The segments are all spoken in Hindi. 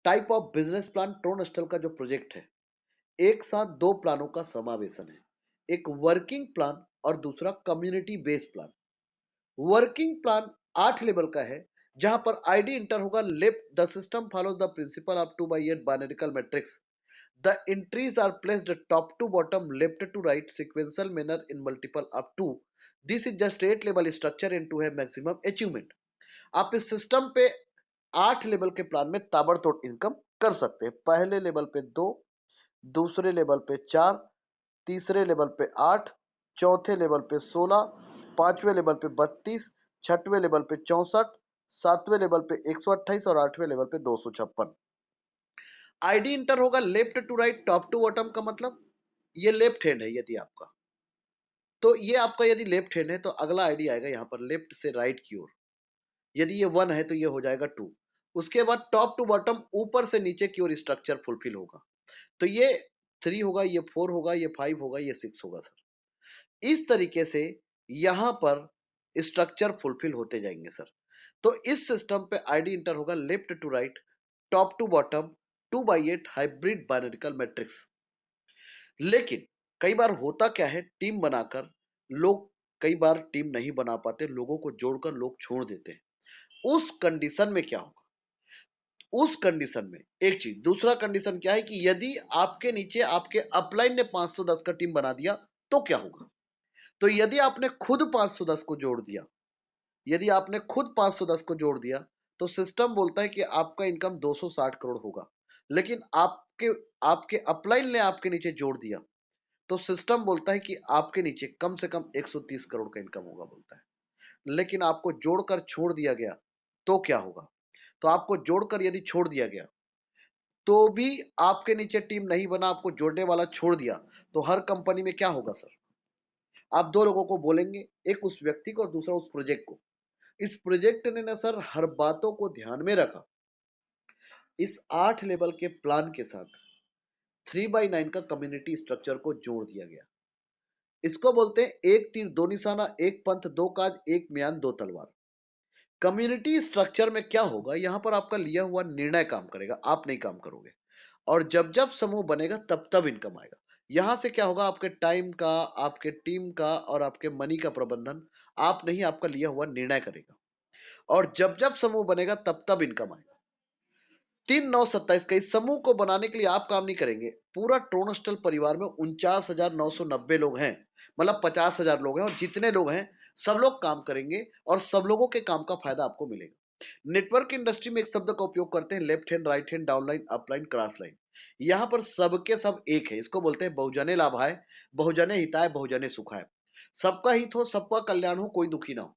टाइप ऑफ बिजनेस प्लान ट्रोनस्टल का जो प्रोजेक्ट है, एक साथ दो प्लानों का समावेशन है, एक वर्किंग प्लान और दूसरा community based plan. Working plan 8 level का है, जहां पर आईडी इंटर होगा left the system follows the principle of 2/8 binarical matrix. The entries are placed top to bottom left to right sequential manner in multiple of 2. This is just 8 level structure and to have maximum achievement. आप इस सिस्टम पे 8 लेवल के प्लान में ताबड़तोड़ इनकम कर सकते हैं। पहले लेवल पे 2, दूसरे लेवल पे 4, तीसरे लेवल पे 8, चौथे लेवल पे 16, पांचवें लेवल पे 32, छठवें लेवल पे 64, सातवें लेवल पे 128 और आठवें लेवल पे 256। आईडी इंटर होगा left to right top to bottom का मतलब ये लेफ्ट हैंड है। यदि आपका तो ये आपका यदि लेफ्ट हैंड है तो अगला आईडी आएगा यहाँ पर लेफ्ट से राइट की ओर। यदि ये 1 है तो ये हो जाएगा 2। उसके बाद टॉप टू बॉटम ऊपर से नीचे की ओर स्ट्रक्चर फुलफिल होगा, तो ये 3 होगा, ये 4 होगा, ये 5 होगा, ये 6 होगा सर। इस तरीके से यहां पर स्ट्रक्चर फुलफिल होते जाएंगे सर। तो इस सिस्टम पे आईडी इंटर होगा left to right top to bottom 2/8 hybrid binarical matrix. लेकिन कई बार होता क्या है, टीम बनाकर लोग कई बार टीम नहीं बना पाते, लोगों को जोड़कर लोग छोड़ देते हैं। उस कंडीशन में क्या होगा? उस कंडीशन में एक चीज, दूसरा कंडीशन क्या है कि यदि आपके नीचे आपके अपलाइन ने 510 का टीम बना दिया तो क्या होगा? तो यदि आपने खुद 510 को जोड़ दिया, यदि आपने खुद 510 को जोड़ दिया तो सिस्टम बोलता है कि आपका इनकम 260 करोड़ होगा। लेकिन आपके आपके अपलाइन ने आपके नीचे जोड़ दिया तो सिस्टम बोलता है कि आपके नीचे कम से कम 130 करोड़ का इनकम होगा बोलता है। लेकिन आपको जोड़कर छोड़ दिया गया तो क्या होगा? तो आपको जोड़कर यदि छोड़ दिया गया तो भी आपके नीचे टीम नहीं बना, आपको जोड़ने वाला छोड़ दिया, तो हर कंपनी में क्या होगा सर? आप दो लोगों को बोलेंगे, एक उस व्यक्ति को और दूसरा उस प्रोजेक्ट को। इस प्रोजेक्ट ने ना सर हर बातों को ध्यान में रखा। इस 8 लेवल के प्लान के साथ 3/9 का कम्युनिटी स्ट्रक्चर को जोड़ दिया गया। इसको बोलते हैं एक तीर दो निशाना, एक पंथ दो काज, एक म्यान दो तलवार। कम्युनिटी स्ट्रक्चर में क्या होगा, यहां पर आपका लिया हुआ निर्णय काम करेगा, आप नहीं काम करोगे। और जब जब समूह बनेगा तब तब इनकम आएगा। यहां से क्या होगा, आपके टाइम का, आपके टीम का और आपके मनी का प्रबंधन आप नहीं, आपका लिया हुआ निर्णय करेगा। और जब जब समूह बनेगा तब तब इनकम आएगा। 3 9 27 का इस समूह को बनाने के लिए आप काम नहीं करेंगे। पूरा ट्रोनस्टल परिवार में 49,990 लोग हैं, मतलब 50,000 लोग हैं, और जितने लोग हैं सब लोग काम करेंगे और सब लोगों के काम का फायदा आपको मिलेगा। नेटवर्क इंडस्ट्री में एक शब्द का उपयोग करते हैं, left hand, right hand, downline, upline, cross line. यहां पर सबके सब एक है। इसको बोलते हैं बहुजने लाभाय, बहुजने हिताय, बहुजने सुखाय। सबका हित हो, सबका कल्याण हो, कोई दुखी ना हो।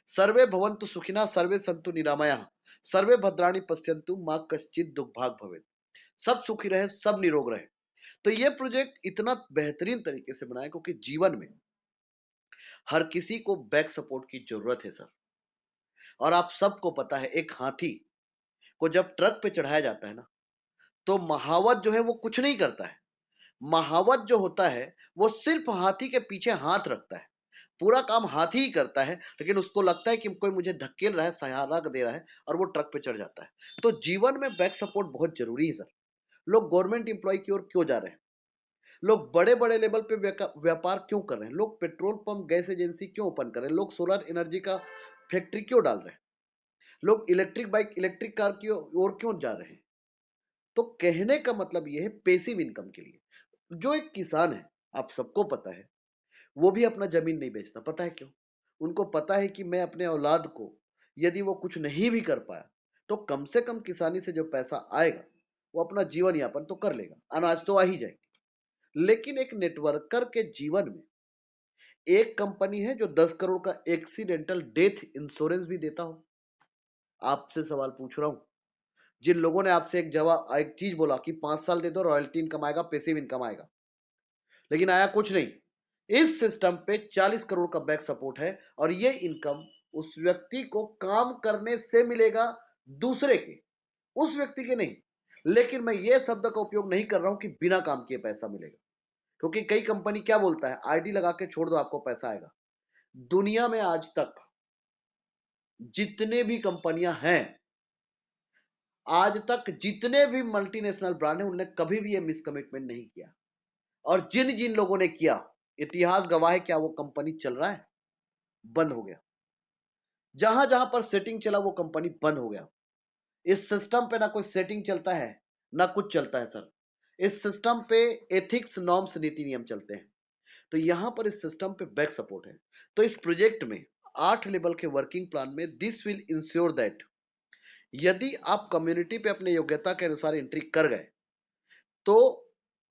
सर्वे भवन्तु सुखिनः, सर्वे सन्तु निरामयाः, सर्वे भद्राणि पश्यन्तु मां कश्चित् दुर्भाग् भवेत्। सब सुखी रहे, सब निरोग रहे। तो ये प्रोजेक्ट इतना बेहतरीन तरीके से बनाया क्योंकि जीवन में हर किसी को बैक सपोर्ट की जरूरत है सर। और आप सबको पता है, एक हाथी को जब ट्रक पे चढ़ाया जाता है ना, तो महावत जो है वो कुछ नहीं करता है। महावत जो होता है वो सिर्फ हाथी के पीछे हाथ रखता है, पूरा काम हाथी ही करता है। लेकिन उसको लगता है कि कोई मुझे धकेल रहा है, सहारा दे रहा है, और वो ट्रक पे चढ़ जाता है। तो जीवन में बैक सपोर्ट बहुत जरूरी है सर। लोग गवर्नमेंट एम्प्लॉय की ओर क्यों जा रहे हैं? लोग बड़े बड़े लेवल पे व्यापार क्यों कर रहे हैं? लोग पेट्रोल पंप, गैस एजेंसी क्यों ओपन कर रहे हैं? लोग सोलर एनर्जी का फैक्ट्री क्यों डाल रहे हैं? लोग इलेक्ट्रिक बाइक, इलेक्ट्रिक कार की ओर क्यों जा रहे हैं? तो कहने का मतलब यह है, पेसिव इनकम के लिए। जो एक किसान है, आप सबको पता है, वो भी अपना जमीन नहीं बेचता। पता है क्यों? उनको पता है कि मैं अपने औलाद को, यदि वो कुछ नहीं भी कर पाया तो कम से कम किसानी से जो पैसा आएगा वो अपना जीवन यापन तो कर लेगा, अनाज तो आ ही जाएगी। लेकिन एक नेटवर्कर के जीवन में एक कंपनी है जो 10 करोड़ का एक्सीडेंटल डेथ इंश्योरेंस भी देता हो। आपसे सवाल पूछ रहा हूं, जिन लोगों ने आपसे एक चीज बोला कि 5 साल दे दो, रॉयल्टी इनकम आएगा, पेसिव इनकम आएगा, लेकिन आया कुछ नहीं। इस सिस्टम पे 40 करोड़ का बैक सपोर्ट है, और ये इनकम उस व्यक्ति को काम करने से मिलेगा, दूसरे के, उस व्यक्ति के नहीं। लेकिन मैं ये शब्द का उपयोग नहीं कर रहा हूं कि बिना काम किए पैसा मिलेगा, क्योंकि कई कंपनी क्या बोलता है, आईडी लगा के छोड़ दो आपको पैसा आएगा। दुनिया में आज तक जितने भी कंपनियां हैं, आज तक जितने भी मल्टीनेशनल ब्रांड हैं उनने कभी भी ये मिसकमिटमेंट नहीं किया, और जिन जिन लोगों ने किया, इतिहास गवाह है, क्या वो कंपनी चल रहा है? बंद हो गया। जहां जहां पर सेटिंग चला वो कंपनी बंद हो गया। इस सिस्टम पे ना कोई सेटिंग चलता है, ना कुछ चलता है सर। इस सिस्टम पे एथिक्स, नॉर्म्स, नीति नियम चलते हैं। तो यहां पर इस सिस्टम पे बैक सपोर्ट है। तो इस प्रोजेक्ट में 8 लेवल के वर्किंग प्लान में दिस विल इंश्योर दैट यदि आप कम्युनिटी पे अपने योग्यता के अनुसार एंट्री कर गए तो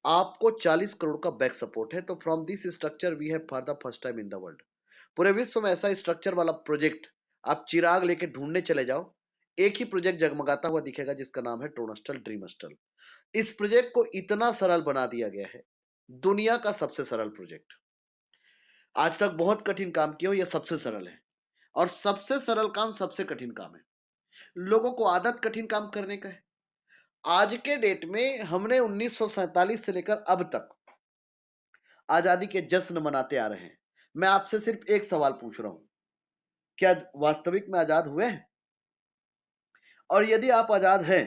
आपको 40 करोड़ का बैक सपोर्ट है। तो from this structure we have for the first time in the world, पूरे विश्व में ऐसा स्ट्रक्चर वाला प्रोजेक्ट आप चिराग लेके ढूंढने चले जाओ, एक ही प्रोजेक्ट जगमगाता हुआ दिखेगा जिसका नाम है ट्रोनस्टल ड्रीमस्टल। इस प्रोजेक्ट को इतना सरल बना दिया गया है, दुनिया का सबसे सरल प्रोजेक्ट। आज तक बहुत कठिन काम किया हो, यह सबसे सरल है, और सबसे सरल काम सबसे कठिन काम है। लोगों को आदत कठिन काम करने का है। आज के डेट में हमने 1947 से लेकर अब तक आजादी के जश्न मनाते आ रहे हैं। मैं आपसे सिर्फ एक सवाल पूछ रहा हूं, क्या वास्तविक में आजाद हुए हैं? और यदि आप आजाद हैं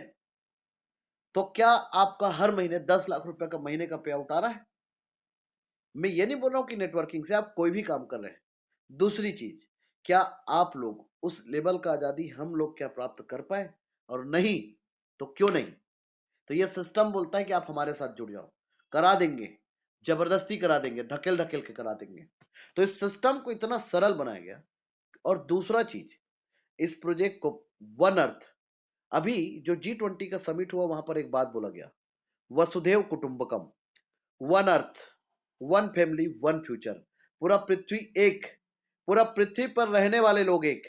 तो क्या आपका हर महीने 10 लाख रुपए का महीने का पे आउट आ रहा है? मैं ये नहीं बोल रहा हूं कि नेटवर्किंग से आप कोई भी काम कर रहे हैं। दूसरी चीज, क्या आप लोग उस लेवल का आजादी हम लोग क्या प्राप्त कर पाए? और नहीं तो क्यों नहीं? तो ये सिस्टम बोलता है कि आप हमारे साथ जुड़ जाओ, करा देंगे, जबरदस्ती करा देंगे, धकेल धकेल के करा देंगे। तो इस सिस्टम को इतना सरल बनाया गया। और दूसरा चीज, इस प्रोजेक्ट को वन अर्थ, अभी जो G20 का समिट हुआ वहां पर एक बात बोला गया, वसुधैव कुटुंबकम, one earth, one family, one future. पूरा पृथ्वी एक, पूरा पृथ्वी पर रहने वाले लोग एक।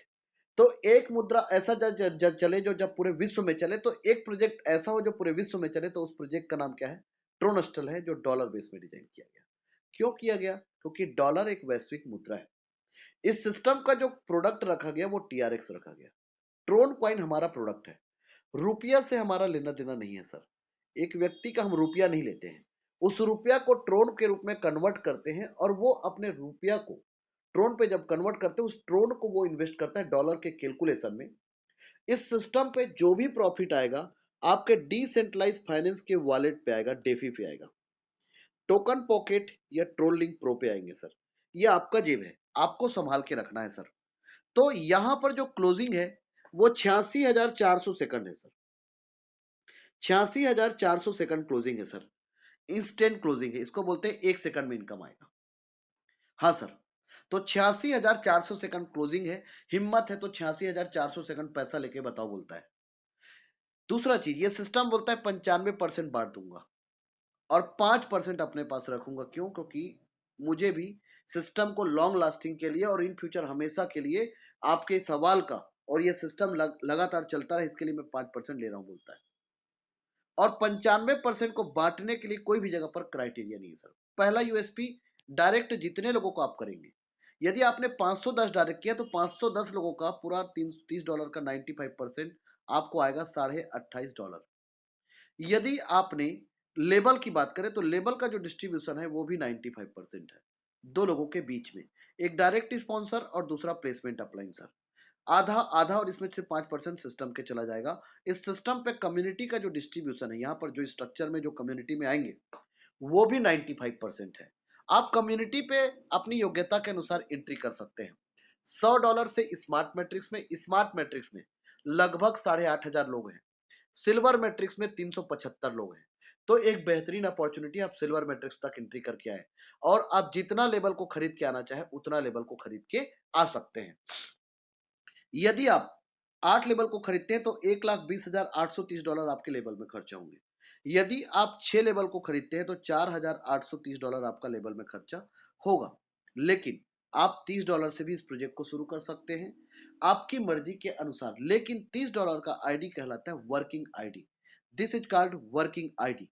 तो एक मुद्रा ऐसा जब चले जो जब पूरे विश्व में चले, तो एक प्रोजेक्ट ऐसा हो जो पूरे विश्व में चले, तो उस प्रोजेक्ट का नाम क्या है? ट्रोनस्टल है, जो डॉलर बेस में डिजाइन किया गया। क्यों किया गया? क्योंकि डॉलर एक वैश्विक मुद्रा है। इस सिस्टम का जो प्रोडक्ट रखा गया वो TRX रखा गया। ट्रोन कॉइन हमारा प्रोडक्ट है, रुपया से हमारा लेना देना नहीं है सर। एक व्यक्ति का हम रुपया नहीं लेते हैं, उस रुपया को ट्रोन के रूप में कन्वर्ट करते हैं, और वो अपने रुपया को ट्रोन पे जब कन्वर्ट करते हैं, उस ट्रोन को वो इन्वेस्ट करता है डॉलर के कैलकुलेशन में। इस सिस्टम पे जो भी प्रॉफिट आएगा आपके डिसेंट्रलाइज फाइनेंस के वॉलेट पे आएगा, डेफी पे आएगा, टोकन पॉकेट या ट्रोन लिंक प्रो पे आएंगे सर। ये आपका जेब है, आपको संभाल के रखना है सर। तो यहां पर जो क्लोजिंग है वो 86,400 सेकंड है सर। 86,400 सेकंड क्लोजिंग है सर। इंस्टेंट क्लोजिंग है, इसको बोलते हैं 1 सेकंड में इनकम आएगा। हाँ सर। तो 86,400 सेकंड क्लोजिंग है। हिम्मत है तो 86,400 सेकंड पैसा लेके बताओ, बोलता है। दूसरा चीज, ये सिस्टम बोलता है 95% बांट दूंगा और 5% अपने पास रखूंगा। क्यों? क्योंकि मुझे भी सिस्टम को लॉन्ग लास्टिंग के लिए और इन फ्यूचर हमेशा के लिए आपके सवाल का, और ये सिस्टम लगातार चलता रहे, इसके लिए मैं 5% ले रहा हूं, बोलता है। और 95% को बांटने के लिए कोई भी जगह पर क्राइटेरिया नहीं है सर। पहला USP, डायरेक्ट जितने लोगों को आप करेंगे, यदि आपने 510 डायरेक्ट किया तो 510 लोगों का पूरा $30 का 95% आपको आएगा $28.5। यदि आपने लेबल की बात करें तो लेबल का जो डिस्ट्रीब्यूशन है वो भी 95% है, दो लोगों के बीच में, एक डायरेक्ट स्पॉन्सर और दूसरा प्लेसमेंट अपलाइन सर। आधा आधा, और इसमें से 5% सिस्टम के चला जाएगा। इस सिस्टम पे कम्युनिटी का जो डिस्ट्रीब्यूशन है, यहाँ पर जो स्ट्रक्चर में जो कम्युनिटी में आएंगे वो भी 95% है। आप कम्युनिटी पे अपनी योग्यता के अनुसार एंट्री कर सकते हैं। $100 से स्मार्ट मैट्रिक्स में लगभग 8,500 लोग हैं। सिल्वर मैट्रिक्स में 375 लोग हैं। तो एक बेहतरीन अपॉर्चुनिटी, आप सिल्वर मैट्रिक्स तक एंट्री करके आए, और आप जितना लेवल को खरीद के आना चाहे उतना लेवल को खरीद के आ सकते हैं। यदि आप 8 लेवल को खरीदते हैं तो $1,20,830 आपके लेवल में खर्चा होंगे। यदि आप 6 लेवल को खरीदते हैं तो $4,830 आपका लेवल में खर्चा होगा। लेकिन आप $30 से भी इस प्रोजेक्ट को शुरू कर सकते हैं, आपकी मर्जी के अनुसार। लेकिन $30 का आईडी कहलाता है working ID. This is called working ID.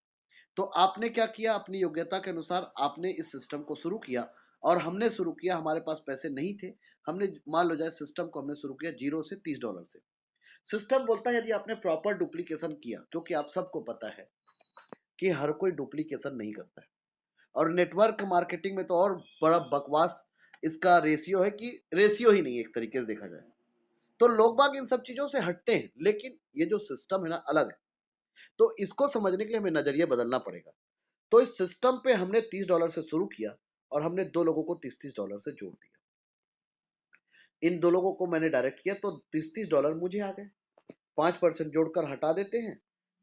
तो आपने क्या किया? अपनी योग्यता के अनुसार आपने इस सिस्टम को शुरू किया, और हमने शुरू किया, हमारे पास पैसे नहीं थे। हमने, मान लो जाए सिस्टम को हमने शुरू किया 0 से $30 से। सिस्टम बोलता है यदि आपने प्रॉपर डुप्लीकेशन किया, क्योंकि आप सबको पता है कि हर कोई डुप्लीकेशन नहीं करता है, और नेटवर्क मार्केटिंग में तो और बड़ा बकवास इसका रेशियो है कि रेशियो ही नहीं है, एक तरीके से देखा जाए तो लोग बाग इन सब चीजों से हटते हैं, लेकिन ये जो सिस्टम है ना अलग है। तो इसको समझने के लिए हमें नजरिया बदलना पड़ेगा। तो इस सिस्टम पे हमने $30 से शुरू किया और हमने दो लोगों को $30 से जोड़ दिया। इन दो लोगों को मैंने डायरेक्ट किया तो $30 मुझे आ गए। 5% जोड़कर हटा देते हैं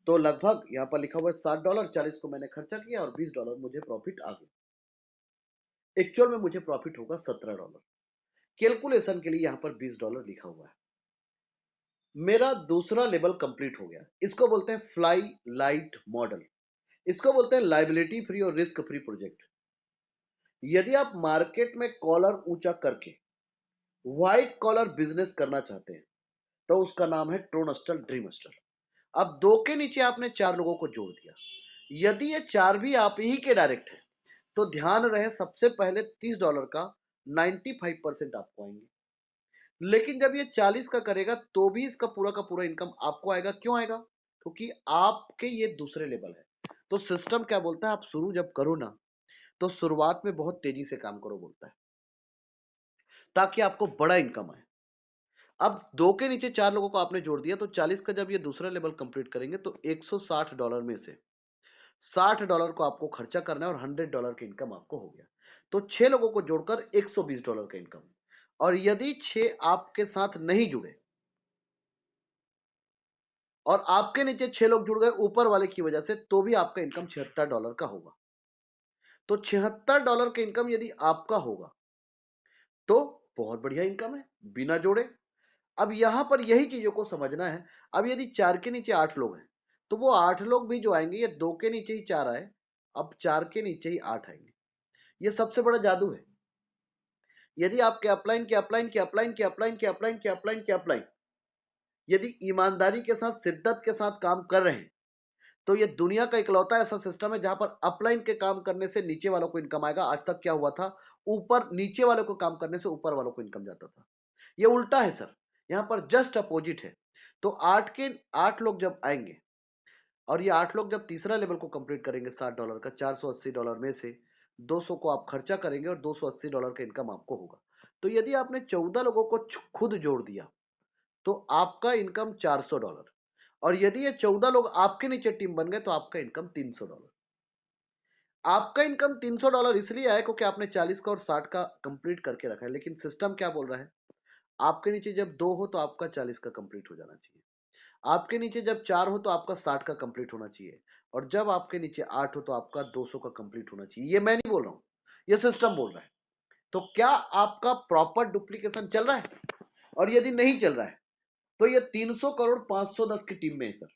तो लगभग यहाँ पर लिखा हुआ है $60। 40 को मैंने खर्चा किया और $20 मुझे प्रॉफिट आ गया। एक्चुअल में मुझे प्रॉफिट होगा $17। कैलकुलेशन के लिए यहाँ पर $20 लिखा हुआ है। मेरा दूसरा लेवल कंप्लीट हो गया। इसको बोलते हैं फ्लाई लाइट मॉडल। इसको बोलते हैं लाइबिलिटी फ्री और रिस्क फ्री प्रोजेक्ट। यदि आप मार्केट में कॉलर ऊंचा करके व्हाइट कॉलर बिजनेस करना चाहते हैं तो उसका नाम है ट्रोनस्टल ड्रीमस्टल। अब दो के नीचे आपने चार लोगों को जोड़ दिया। यदि ये चार भी आप ही के डायरेक्ट है तो ध्यान रहे सबसे पहले $30 का 95% आपको आएंगे। लेकिन जब ये 40 का करेगा तो भी इसका पूरा का पूरा इनकम आपको आएगा। क्यों आएगा? क्योंकि आपके ये दूसरे लेवल है। तो सिस्टम क्या बोलता है, आप शुरू जब करो ना तो शुरुआत में बहुत तेजी से काम करो बोलता है, ताकि आपको बड़ा इनकम आए। अब दो के नीचे चार लोगों को आपने जोड़ दिया तो 40 का जब ये दूसरा लेवल कंप्लीट करेंगे तो $160 में से $60 को आपको खर्चा करना है और $100 की इनकम आपको हो गया। तो छह लोगों को जोड़कर $120 का इनकम। और यदि छह आपके साथ नहीं जुड़े और आपके नीचे छह लोग जुड़ गए ऊपर वाले की वजह से तो भी आपका इनकम $76 का होगा। तो $76 का इनकम यदि आपका होगा तो बहुत बढ़िया इनकम है बिना जोड़े। अब यहां पर यही चीजों को समझना है। अब यदि चार के नीचे आठ लोग हैं तो वो आठ लोग भी जो आएंगे, ये दो के नीचे ही चार आए, अब चार के नीचे ही आठ आएंगे। ये सबसे बड़ा जादू है। यदि आपके अपलाइन के अपलाइन के अपलाइन के अपलाइन के अपलाइन के अपलाइन के अपलाइन यदि ईमानदारी के साथ शिद्दत के साथ काम कर रहे हैं तो ये दुनिया का इकलौता ऐसा सिस्टम है जहां पर अपलाइन के काम करने से नीचे वालों को इनकम आएगा। आज तक क्या हुआ था, ऊपर नीचे वालों को काम करने से ऊपर वालों को इनकम जाता था। ये उल्टा है सर, यहां पर जस्ट अपोजिट है। तो आठ के आठ लोग जब आएंगे और ये आठ लोग जब तीसरा लेवल को कंप्लीट करेंगे $60 का, $480 में से 200 को आप खर्चा करेंगे और $280 का इनकम आपको होगा। तो यदि आपने 14 लोगों को खुद जोड़ दिया तो आपका इनकम $400। और यदि ये 14 लोग आपके नीचे टीम बन गए तो आपका इनकम $300। आपका इनकम $300 इसलिए आया क्योंकि आपने 40 का और 60 का कंप्लीट करके रखा है। लेकिन सिस्टम क्या बोल रहा है, आपके नीचे जब दो हो तो आपका 40 का कंप्लीट हो जाना चाहिए, आपके नीचे जब चार हो तो आपका 60 का कंप्लीट होना चाहिए, और जब आपके नीचे आठ हो तो आपका 200 का कंप्लीट होना चाहिए। ये मैं नहीं बोल रहा हूं, ये सिस्टम बोल रहा है। तो क्या आपका प्रॉपर डुप्लीकेशन चल रहा है? और यदि नहीं चल रहा है तो ये 300 करोड़ 510 की टीम में है सर।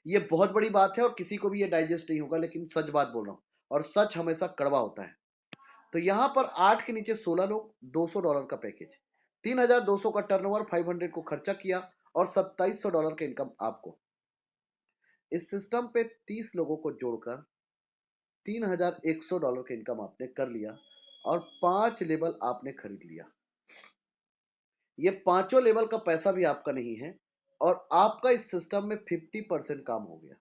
ये बहुत बड़ी बात है और किसी को भी ये डाइजेस्ट नहीं होगा, लेकिन सच बात बोल रहा हूं और सच हमेशा कड़वा होता है। तो यहां पर आठ के नीचे 16 लोग, $200 का पैकेज, 3200 का टर्नओवर, 500 को खर्चा किया और $2700 का इनकम आपको। इस सिस्टम पे 30 लोगों को जोड़कर $3100 का इनकम आपने कर लिया और 5 लेवल आपने खरीद लिया। ये पांचों लेवल का पैसा भी आपका नहीं है और आपका इस सिस्टम में 50% काम हो गया।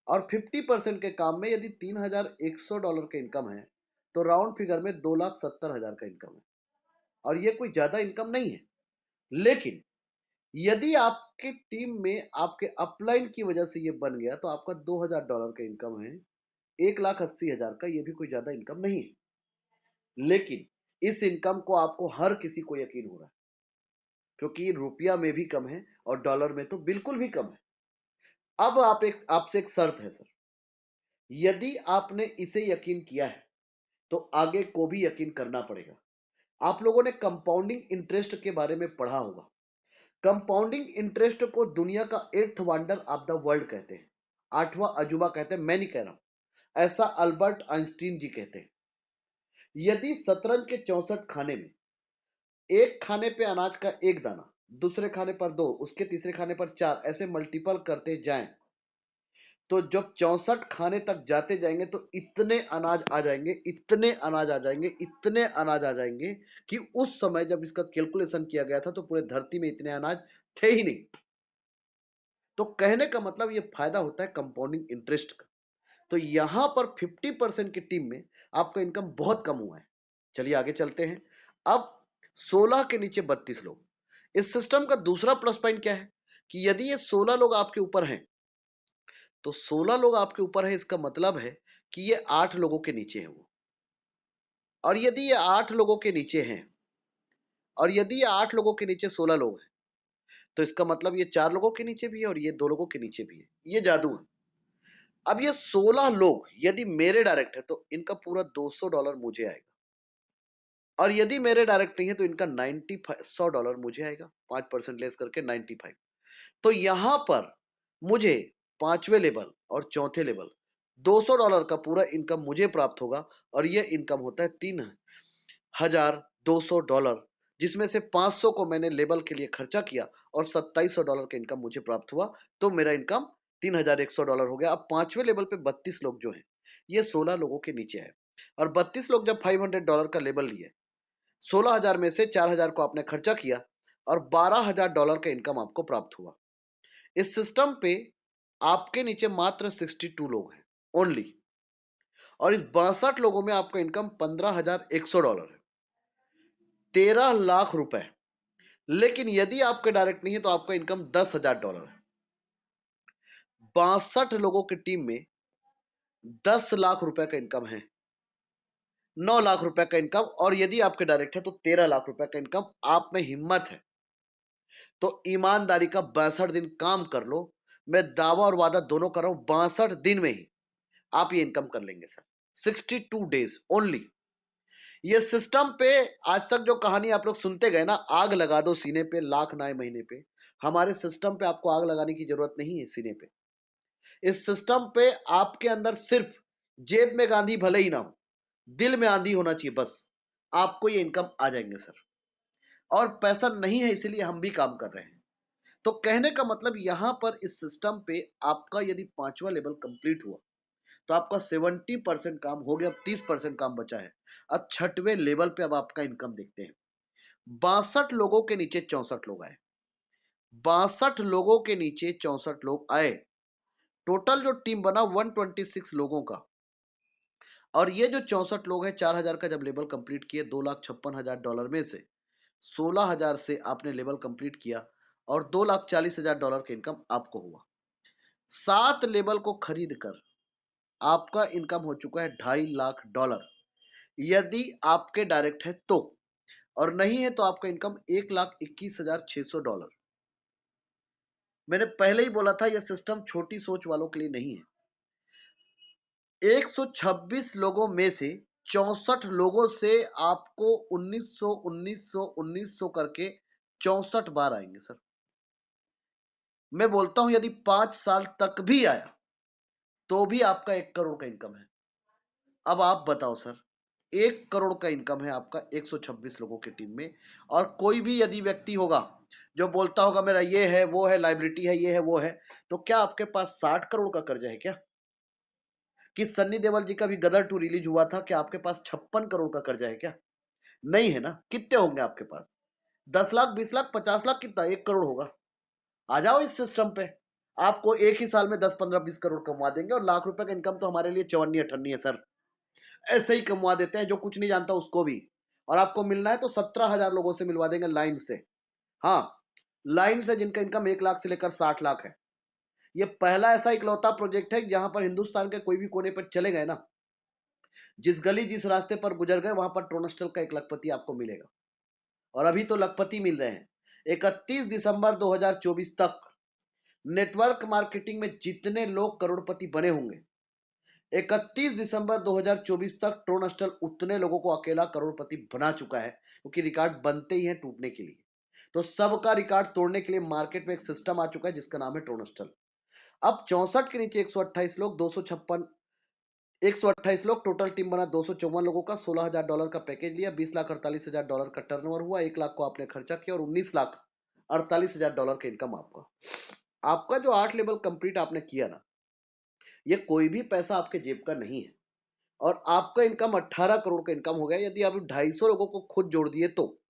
और 50% के काम में यदि $3100 का इनकम है तो राउंड फिगर में 2,70,000 का इनकम है। और ये कोई ज्यादा इनकम नहीं है। लेकिन यदि आपकी टीम में आपके अपलाइन की वजह से ये बन गया तो आपका $2,000 का इनकम है, 1,80,000 का। ये भी कोई ज्यादा इनकम नहीं है, लेकिन इस इनकम को आपको हर किसी को यकीन हो रहा है क्योंकि रुपया में भी कम है और डॉलर में तो बिल्कुल भी कम है। अब आपसे एक शर्त है सर, यदि आपने इसे यकीन किया है तो आगे को भी यकीन करना पड़ेगा। आप लोगों ने कंपाउंडिंग इंटरेस्ट के बारे में पढ़ा होगा। कंपाउंडिंग इंटरेस्ट को दुनिया का 8th wonder of the world कहते हैं, 8वां अजूबा कहते हैं। मैं नहीं कह रहा हूं, ऐसा अल्बर्ट आइंस्टीन जी कहते हैं। यदि शतरंज के 64 खाने में एक खाने पे अनाज का एक दाना, दूसरे खाने पर दो, उसके तीसरे खाने पर चार, ऐसे मल्टीपल करते जाएं तो जब 64 खाने तक जाते जाएंगे तो इतने अनाज आ जाएंगे, इतने अनाज आ जाएंगे, इतने अनाज आ जाएंगे कि उस समय जब इसका कैलकुलेशन किया गया था तो पूरे धरती में इतने अनाज थे ही नहीं। तो कहने का मतलब ये फायदा होता है कंपाउंडिंग इंटरेस्ट का। तो यहां पर 50% की टीम में आपका इनकम बहुत कम हुआ है। चलिए आगे चलते हैं। अब 16 के नीचे 32 लोग, इस सिस्टम का दूसरा प्लस पॉइंट क्या है कि यदि ये 16 लोग आपके ऊपर हैं, तो 16 लोग आपके ऊपर है, इसका मतलब है कि ये 8 लोगों के नीचे है वो। और यदि ये 8 लोगों के नीचे हैं, और यदि ये 8 लोगों के नीचे 16 लोग हैं, तो इसका मतलब ये 4 लोगों के नीचे भी है और ये 2 लोगों के नीचे भी है। ये जादू है। अब ये 16 लोग यदि मेरे डायरेक्ट है, तो इनका पूरा $200 मुझे आएगा, और यदि मेरे डायरेक्ट नहीं है तो इनका $100 मुझे आएगा, 5% लेस करके 95। तो यहां पर मुझे पांचवें लेवल और चौथे लेवल $200 का पूरा इनकम मुझे प्राप्त होगा, और यह इनकम होता है $3,200, जिसमें से 500 को मैंने लेवल के लिए खर्चा किया और $2700 का इनकम मुझे प्राप्त हुआ। तो मेरा इनकम $3100 हो गया। अब पांचवें लेवल पे 32 लोग जो हैं, ये 16 लोगों के नीचे है, और 32 लोग जब $500 का लेवल लिए, 16,000 में से 4,000 को आपने खर्चा किया और $12,000 का इनकम आपको प्राप्त हुआ। इस सिस्टम पे आपके नीचे मात्र 62 लोग हैं ओनली, और इस 62 लोगों में आपका इनकम $15,100 है, 13 लाख रुपए। लेकिन यदि आपके डायरेक्ट नहीं है तो आपका इनकम $10,000 है। 62 लोगों की टीम में 10 लाख रुपए का इनकम है, 9 लाख रुपए का इनकम, और यदि आपके डायरेक्ट है तो 13 लाख रुपए का इनकम। आप में हिम्मत है तो ईमानदारी का 62 दिन काम कर लो। मैं दावा और वादा दोनों कर रहा हूं, 62 दिन में ही आप ये इनकम कर लेंगे सर। 62 days only. ये सिस्टम पे आज तक जो कहानी आप लोग सुनते गए ना, आग लगा दो सीने पे, लाख ना आए महीने पे, हमारे सिस्टम पे आपको आग लगाने की जरूरत नहीं है सीने पे। इस सिस्टम पे आपके अंदर सिर्फ जेब में गांधी भले ही ना हो, दिल में आंधी होना चाहिए, बस आपको ये इनकम आ जाएंगे सर। और पैसा नहीं है इसीलिए हम भी काम कर रहे हैं। तो कहने का मतलब यहां पर इस सिस्टम पे आपका यदि पांचवा लेवल कंप्लीट हुआ तो आपका 70% काम हो गया, अब 30% काम बचा है। अब छठवें लेवल पे अब आपका इनकम देखते हैं। 62 लोगों के नीचे 64 लोग आए, 62 लोगों के नीचे 64 लोग आए, टोटल जो टीम बना 126 लोगों का। और ये जो 64 लोग हैं, 4,000 का जब लेवल कंप्लीट किए, $2,56,000 में से 16,000 से आपने लेवल कंप्लीट किया और $2,40,000 का इनकम आपको हुआ। 7 लेवल को खरीद कर आपका इनकम हो चुका है $2.5 लाख, यदि आपके डायरेक्ट है तो, और नहीं है तो आपका इनकम $1,21,600। मैंने पहले ही बोला था यह सिस्टम छोटी सोच वालों के लिए नहीं है। 126 लोगों में से 64 लोगों से आपको 1900 1900 1900 करके 64 बार आएंगे सर। मैं बोलता हूं यदि 5 साल तक भी आया तो भी आपका 1 करोड़ का इनकम है। अब आप बताओ सर, 1 करोड़ का इनकम है आपका 126 लोगों की टीम में। और कोई भी यदि व्यक्ति होगा जो बोलता होगा मेरा ये है वो है, लाइबिलिटी है, ये है वो है, तो क्या आपके पास 60 करोड़ का कर्जा है क्या? कि सन्नी देओल जी का भी गदर 2 रिलीज हुआ था, क्या आपके पास 56 करोड़ का कर्जा है क्या? नहीं है ना। कितने होंगे आपके पास? 10 लाख, 20 लाख, 50 लाख, कितना? 1 करोड़ होगा। आ जाओ इस सिस्टम पे, आपको एक ही साल में 10 15 20 करोड़ कमा देंगे। और लाख रुपए का इनकम तो हमारे लिए चवन्नी अठन्नी है सर, ऐसे ही कमवा देते हैं जो कुछ नहीं जानता उसको भी। और आपको मिलना है तो 17,000 लोगों से मिलवा देंगे लाइन से। हाँ, लाइन से जिनका इनकम 1 लाख से लेकर 60 लाख है। ये पहला ऐसा इकलौता प्रोजेक्ट है जहां पर हिंदुस्तान के कोई भी कोने पर चले गए ना, जिस गली जिस रास्ते पर गुजर गए, वहां पर ट्रोनस्टल का एक लखपति आपको मिलेगा। और अभी तो लखपति मिल रहे हैं। 31 दिसंबर 2024 तक नेटवर्क मार्केटिंग में जितने लोग करोड़पति बने होंगे, 31 दिसंबर 2024 तक ट्रोनस्टल उतने लोगों को अकेला करोड़पति बना चुका है, क्योंकि रिकॉर्ड बनते ही हैं टूटने के लिए। तो सबका रिकॉर्ड तोड़ने के लिए मार्केट में एक सिस्टम आ चुका है जिसका नाम है ट्रोनस्टल। अब 64 के नीचे 128 लोग, 128 लोग, टोटल टीम बना 254 लोगों का। $16,000 का पैकेज लिया, $20,48,000 का टर्नओवर हुआ, 1 लाख को आपने खर्चा किया और $19,48,000 का इनकम आपका। आपका जो 8 लेवल कंप्लीट आपने किया ना, ये कोई भी पैसा आपके जेब का नहीं है, और आपका इनकम 18 करोड़ का इनकम हो गया यदि आप 250 लोगों को खुद जोड़ दिए तो।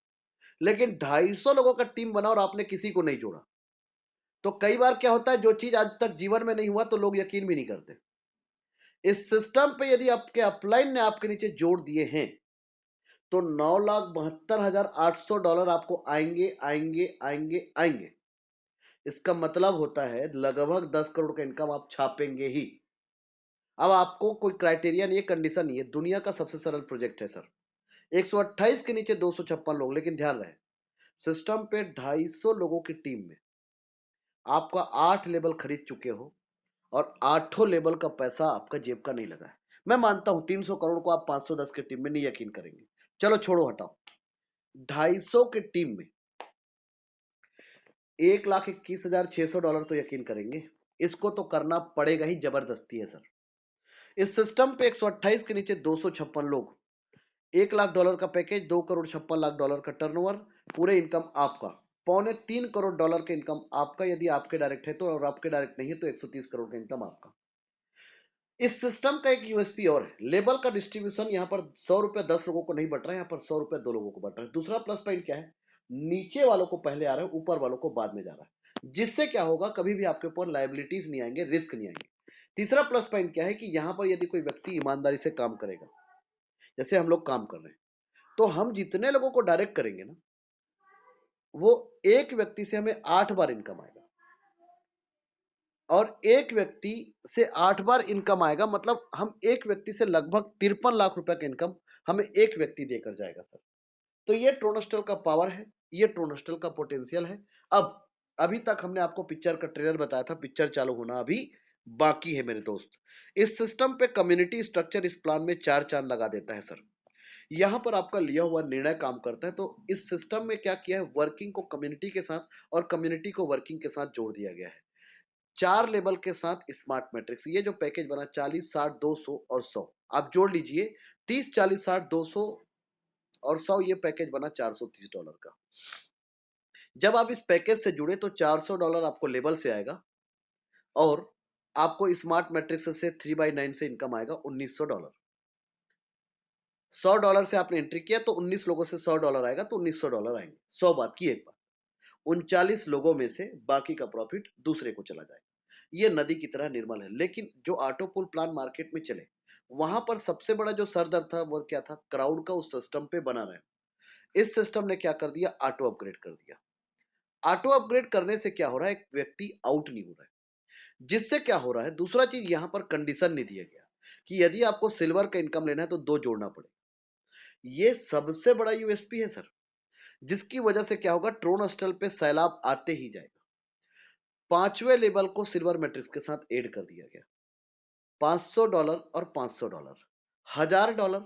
लेकिन 250 लोगों का टीम बना और आपने किसी को नहीं जोड़ा। तो कई बार क्या होता है, जो चीज आज तक जीवन में नहीं हुआ तो लोग यकीन भी नहीं करते। इस सिस्टम पे यदि आपके अपलाइन ने आपके नीचे जोड़ दिए हैं तो 9,72,800 डॉलर आपको आएंगे आएंगे आएंगे आएंगे। इसका मतलब होता है लगभग 10 करोड़ का इनकम आप छापेंगे ही। अब आपको कोई क्राइटेरिया नहीं है, कंडीशन नहीं है, दुनिया का सबसे सरल प्रोजेक्ट है सर। 128 के नीचे 256 लोग, लेकिन ध्यान रहे सिस्टम पे 250 लोगों की टीम में आपका 8 लेवल खरीद चुके हो और 8 लेवल का पैसा आपका जेब का नहीं लगा है। मैं मानता हूं 300 करोड़ को आप 510 की टीम में नहीं यकीन करेंगे, चलो छोड़ो हटाओ। 250 की टीम में 1,21,600 डॉलर तो यकीन करेंगे। इसको तो करना पड़ेगा ही, जबरदस्ती है सर। इस सिस्टम पे 128 के नीचे 256 लोग, 1 लाख डॉलर का पैकेज, 2,56,00,000 डॉलर का टर्नओवर, पूरे इनकम आपका 2.25 करोड़ डॉलर का इनकम आपका, यदि आपके डायरेक्ट है तो, और आपके डायरेक्ट नहीं है तो 130 करोड़ का इनकम आपका। इस सिस्टम का एक यूएसपी और है, लेबल का डिस्ट्रीब्यूशन। यहां पर 100 रुपए 10 लोगों को नहीं बट रहा है, यहां पर 100 रुपए 2 लोगों को बट रहा है। दूसरा प्लस पॉइंट क्या है, नीचे वालों को पहले आ रहा है, ऊपर वालों को बाद में जा रहा है, जिससे क्या होगा, कभी भी आपके ऊपर लायबिलिटीज नहीं आएंगे, रिस्क नहीं आएंगे। तीसरा प्लस पॉइंट क्या है कि यहां पर यदि कोई व्यक्ति ईमानदारी से काम करेगा, जैसे हम लोग काम कर रहे हैं, तो हम जितने लोगों को डायरेक्ट करेंगे ना, वो एक व्यक्ति से हमें 8 बार इनकम आएगा, और एक व्यक्ति से 8 बार इनकम आएगा, मतलब हम एक व्यक्ति से लगभग 53 लाख रुपए का इनकम हमें एक व्यक्ति देकर जाएगा सर। तो ये ट्रोनस्टल का पावर है, ये ट्रोनस्टल का पोटेंशियल है। अब अभी तक हमने आपको पिक्चर का ट्रेलर बताया था, पिक्चर चालू होना अभी बाकी है मेरे दोस्त। इस सिस्टम पे कम्युनिटी स्ट्रक्चर इस प्लान में 4 चांद लगा देता है सर। यहां पर आपका लिया हुआ निर्णय काम करता है। तो इस सिस्टम में क्या किया है, वर्किंग को कम्युनिटी के साथ और कम्युनिटी को वर्किंग के साथ जोड़ दिया गया है। 4 लेवल के साथ स्मार्ट मैट्रिक्स, ये जो पैकेज बना 40, 60, 200 और 100, आप जोड़ लीजिए 30, 40, 60, 200 और 100, ये पैकेज बना $430 का। जब आप इस पैकेज से जुड़े तो $400 आपको लेवल से आएगा, और आपको स्मार्ट मैट्रिक्स से 3/9 से इनकम आएगा $1,900। $100 से आपने एंट्री किया तो 19 लोगों से $100 आएगा, तो $1,900 आएंगे। 100 बात की एक बात, 39 लोगों में से बाकी का प्रॉफिट दूसरे को चला जाएगा। ये नदी की तरह निर्मल है। लेकिन जो ऑटो पुल प्लान मार्केट में चले, वहां पर सबसे बड़ा जो सरदर्द था वो क्या था, क्राउड का उस सिस्टम पे बना रहे। इस सिस्टम ने क्या कर दिया, ऑटो अपग्रेड कर दिया। ऑटो अपग्रेड करने से क्या हो रहा है, एक व्यक्ति आउट नहीं हो रहा है, जिससे क्या हो रहा है, दूसरा चीज यहां पर कंडीशन नहीं दिया गया कि यदि आपको सिल्वर का इनकम लेना है तो 2 जोड़ना पड़ेगा। ये सबसे बड़ा यूएसपी है सर, जिसकी वजह से क्या होगा, ट्रोन स्टल पे सैलाब आते ही जाएगा। 5वें लेवल को सिल्वर मैट्रिक्स के साथ ऐड कर दिया गया। $500 और $500, $1,000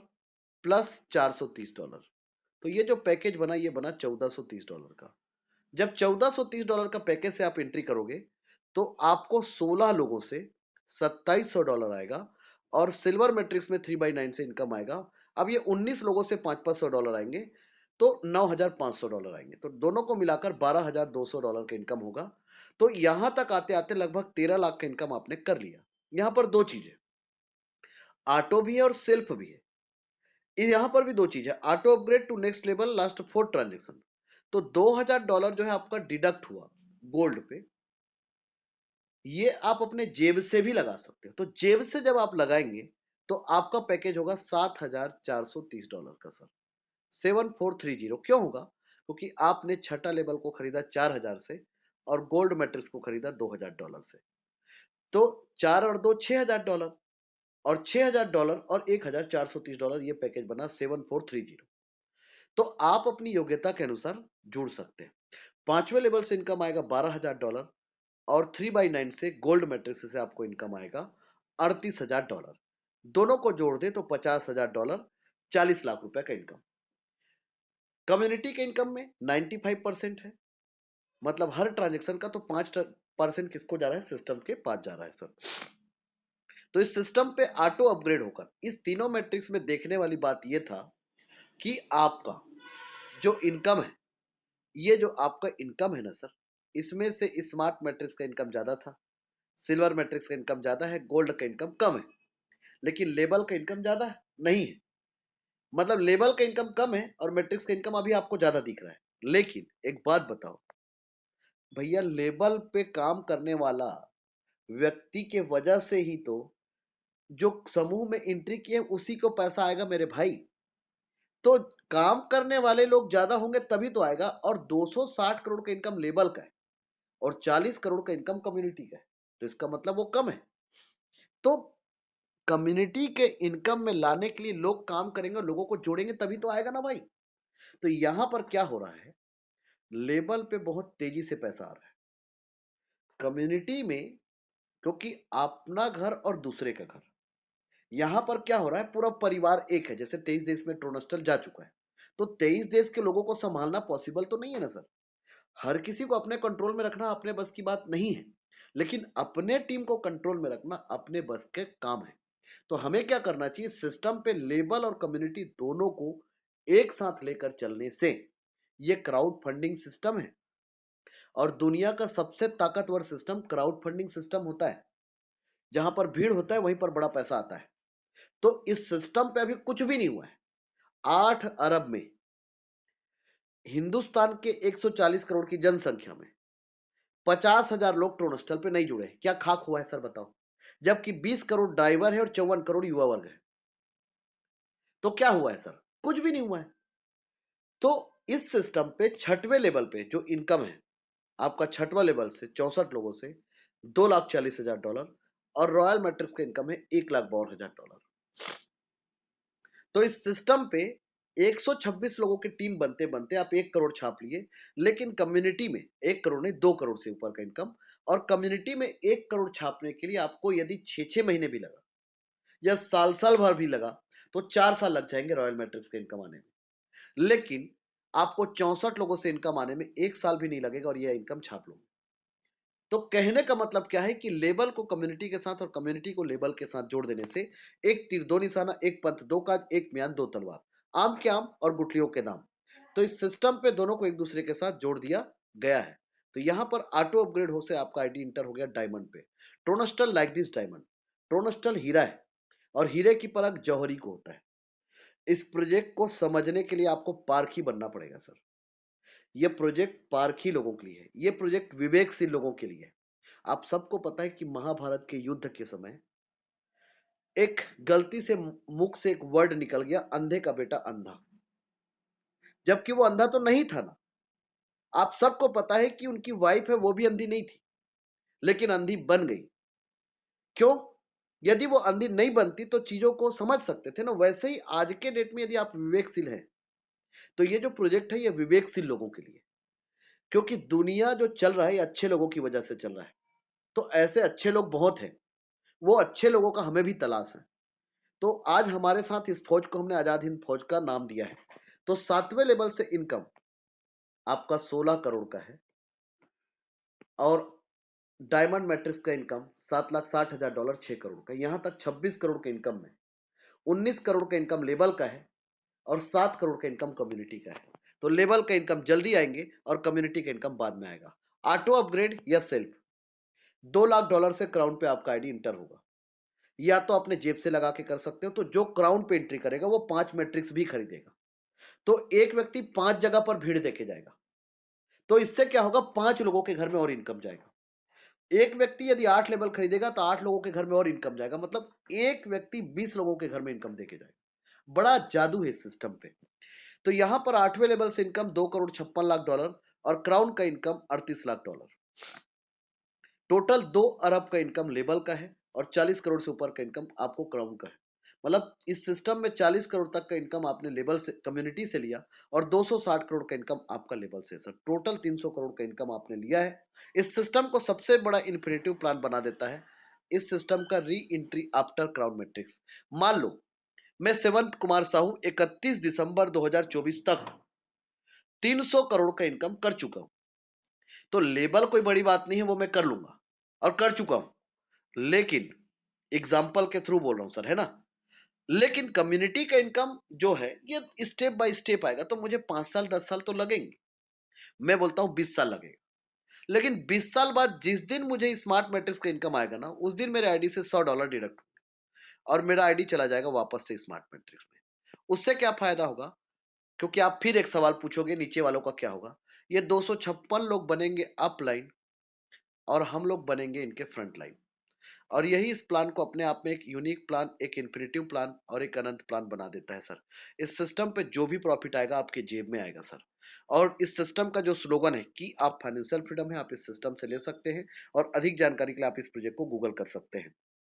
प्लस $430। तो ये जो पैकेज बना, ये बना $1,430 का। जब $1,430 का पैकेज से आप एंट्री करोगे तो आपको 16 लोगों से $2,700 आएगा, और सिल्वर मैट्रिक्स में 3/9 से इनकम आएगा। अब ये 19 लोगों से $500 आएंगे, तो $9,500 आएंगे, तो दोनों को मिलाकर $12,200 का इनकम होगा। तो यहां तक आते आते लगभग 13 लाख का इनकम आपने कर लिया। यहां पर दो चीजें, ऑटो भी है और सेल्फ भी है। यहां पर भी दो चीज है, auto upgrade to next level last 4 transaction. तो $2,000 जो है आपका डिडक्ट हुआ गोल्ड पे, ये आप अपने जेब से भी लगा सकते हो। तो जेब से जब आप लगाएंगे तो आपका पैकेज होगा $7,430 का सर। 7430 क्यों होगा, क्योंकि आपने छठा लेवल को खरीदा 4,000 से और गोल्ड मैट्रिक्स को खरीदा $2,000 से। तो 4 और 2 $6,000, और $6,000 और $1,430 ये पैकेज बना 7430। तो आप अपनी योग्यता के अनुसार जुड़ सकते हैं। 5वें लेवल से इनकम आएगा $12,000, और 3/9 से गोल्ड मैट्रिक्स से आपको इनकम आएगा $38,000। दोनों को जोड़ दे तो $50,000, 40 लाख रुपए का इनकम। कम्युनिटी के इनकम में 95% है, मतलब हर ट्रांजेक्शन का तो 5% किसको जा रहा है, सिस्टम के पास जा रहा है सर। तो इस सिस्टम पे ऑटो अपग्रेड होकर इस तीनों मैट्रिक्स में देखने वाली बात यह था कि आपका जो इनकम है, ये जो आपका इनकम है ना सर, इसमें से स्मार्ट मैट्रिक्स का इनकम ज्यादा था, सिल्वर मैट्रिक्स का इनकम ज्यादा है, गोल्ड का इनकम कम है। लेकिन लेबल का इनकम ज्यादा नहीं है, मतलब लेबल का इनकम कम है और मैट्रिक्स का इनकम अभी आपको ज्यादा दिख रहा है। लेकिन एक बात बताओ भैया, लेबल पे काम करने वाला व्यक्ति के वजह से ही तो जो समूह में एंट्री किए उसी को पैसा आएगा मेरे भाई। तो काम करने वाले लोग ज्यादा होंगे तभी तो आएगा। और 260 करोड़ का इनकम लेबर का है और 40 करोड़ का इनकम कम्युनिटी का है, तो इसका मतलब वो कम है। तो कम्युनिटी के इनकम में लाने के लिए लोग काम करेंगे और लोगों को जोड़ेंगे तभी तो आएगा ना भाई। तो यहां पर क्या हो रहा है, लेवल पे बहुत तेजी से पैसा आ रहा है कम्युनिटी में, क्योंकि अपना घर और दूसरे का घर। यहां पर क्या हो रहा है, पूरा परिवार एक है। जैसे 23 देश में ट्रोनस्टल जा चुका है, तो 23 देश के लोगों को संभालना पॉसिबल तो नहीं है ना सर। हर किसी को अपने कंट्रोल में रखना अपने बस की बात नहीं है, लेकिन अपने टीम को कंट्रोल में रखना अपने बस के काम है। तो हमें क्या करना चाहिए, सिस्टम पे लेबल और कम्युनिटी दोनों को एक साथ लेकर चलने से, ये क्राउड फंडिंग सिस्टम है और दुनिया का सबसे ताकतवर सिस्टम क्राउड फंडिंग सिस्टम होता है। जहां पर भीड़ होता है वहीं पर बड़ा पैसा आता है। तो इस सिस्टम पे अभी कुछ भी नहीं हुआ है। 8 अरब में, हिंदुस्तान के 140 करोड़ की जनसंख्या में 50,000 लोग ट्रोनस्टल पे नहीं जुड़े। क्या खाक हुआ है सर बताओ, जबकि 20 करोड़ ड्राइवर है और 54 करोड़ युवा वर्ग है। तो क्या हुआ है सर, कुछ भी नहीं हुआ है। तो इस सिस्टम पे छठवें लेवल पे जो इनकम है आपका, छठवां लेवल से 64 लोगों से $2,40,000 और रॉयल मैट्रिक्स का इनकम है $1,52,000। तो इस सिस्टम पे 126 लोगों की टीम बनते बनते आप 1 करोड़ छाप लिए। लेकिन कम्युनिटी में 1 करोड़ नहीं, 2 करोड़ से ऊपर का इनकम। और कम्युनिटी में 1 करोड़ छापने के लिए आपको यदि 6 महीने भी लगा या साल साल भर भी लगा, तो 4 साल लग जाएंगे रॉयल मैट्रिक्स का इनकम आने में। लेकिन आपको 64 लोगों से इनकम आने में 1 साल भी नहीं लगेगा और यह इनकम छाप लो। तो कहने का मतलब क्या है कि लेबल को कम्युनिटी के साथ और कम्युनिटी को लेबल के साथ जोड़ देने से एक तीर दो निशाना, एक पंथ दो काज, एक म्यान दो तलवार, आम के आम और गुठलियों के दाम। तो इस सिस्टम पे दोनों को एक दूसरे के साथ जोड़ दिया गया है। तो यहां पर ऑटो अपग्रेड हो से आपका आईडी इंटर हो गया डायमंड पे। ट्रोनस्टल लाइक दिस डायमंड, ट्रोनस्टल हीरा है और हीरे की परख जौहरी को होता है। इस प्रोजेक्ट को समझने के लिए आपको पारखी बनना पड़ेगा सर। यह प्रोजेक्ट पारखी लोगों के लिए है, यह प्रोजेक्ट विवेकशील लोगों के लिए है। आप सबको पता है कि महाभारत के युद्ध के समय एक गलती से मुख से एक वर्ड निकल गया, अंधे का बेटा अंधा, जबकि वो अंधा तो नहीं था ना। आप सबको पता है कि उनकी वाइफ है वो भी अंधी नहीं थी, लेकिन अंधी बन गई। क्यों? यदि वो अंधी नहीं बनती तो चीजों को समझ सकते थे ना। वैसे ही आज के डेट में यदि आप विवेकशील हैं, तो ये जो प्रोजेक्ट है ये विवेकशील लोगों के लिए, क्योंकि दुनिया जो चल रहा है ये अच्छे लोगों की वजह से चल रहा है। तो ऐसे अच्छे लोग बहुत हैं, वो अच्छे लोगों का हमें भी तलाश है। तो आज हमारे साथ इस फौज को हमने आजाद हिंद फौज का नाम दिया है। तो 7वें लेवल से इनकम आपका 16 करोड़ का है और डायमंड मैट्रिक्स का इनकम $7,60,000, $6 करोड़ का। यहां तक 26 करोड़ के इनकम में 19 करोड़ का इनकम लेवल का है और 7 करोड़ का इनकम कम्युनिटी का है। तो लेवल का इनकम जल्दी आएंगे और कम्युनिटी का इनकम बाद में आएगा। ऑटो अपग्रेड या सेल्फ, $2 लाख से क्राउन पे आपका आईडी इंटर होगा। या तो अपने जेब से लगा के कर सकते हो। तो जो क्राउन पे एंट्री करेगा वो 5 मैट्रिक्स भी खरीदेगा। तो एक व्यक्ति 5 जगह पर भीड़ देके जाएगा। तो इससे क्या होगा, 5 लोगों के घर में और इनकम जाएगा। एक व्यक्ति यदि 8 लेवल खरीदेगा तो 8 लोगों के घर में और इनकम जाएगा। मतलब एक व्यक्ति 20 लोगों के घर में इनकम देके जाएगा। बड़ा जादू है इस सिस्टम पे। तो यहां पर 8वें लेवल से इनकम $2,56,00,000 और क्राउन का इनकम $38 लाख। टोटल 2 अरब का इनकम लेबल का है और 40 करोड़ से ऊपर का इनकम आपको क्राउन का है। मतलब इस सिस्टम में 40 करोड़ तक का इनकम आपने लेबल से, कम्युनिटी से लिया और 260 करोड़ का इनकम आपका लेबल से। सर टोटल 300 करोड़ का इनकम आपने लिया है। इस सिस्टम को सबसे बड़ा इन्फिनेटिव प्लान बना देता है इस सिस्टम का re entry after crown matrix. मान लो मैं सेवंत कुमार साहू 31 दिसंबर 2024 तक 300 करोड़ का इनकम कर चुका हूं। तो लेबल कोई बड़ी बात नहीं है, वो मैं कर लूंगा और कर चुका हूं। लेकिन एग्जाम्पल के थ्रू बोल रहा हूं सर, है ना। लेकिन कम्युनिटी का इनकम जो है ये स्टेप बाय स्टेप आएगा। तो मुझे 5 साल 10 साल तो लगेंगे, मैं बोलता हूं 20 साल लगेगा। लेकिन 20 साल बाद जिस दिन मुझे स्मार्ट मैट्रिक्स का इनकम आएगा ना, उस दिन मेरे आईडी से $100 डिडक्ट और मेरा आईडी चला जाएगा वापस से स्मार्ट मैट्रिक्स में। उससे क्या फायदा होगा, क्योंकि आप फिर एक सवाल पूछोगे नीचे वालों का क्या होगा। ये 256 लोग बनेंगे अप लाइन और हम लोग बनेंगे इनके फ्रंट लाइन। और यही इस प्लान को अपने आप में एक यूनिक प्लान, एक इन्फिनिटिव प्लान और एक अनंत प्लान बना देता है सर। इस सिस्टम पे जो भी प्रॉफिट आएगा आपके जेब में आएगा सर। और इस सिस्टम का जो स्लोगन है कि आप फाइनेंशियल फ्रीडम है, आप इस सिस्टम से ले सकते हैं और अधिक जानकारी के लिए आप इस प्रोजेक्ट को गूगल कर सकते हैं।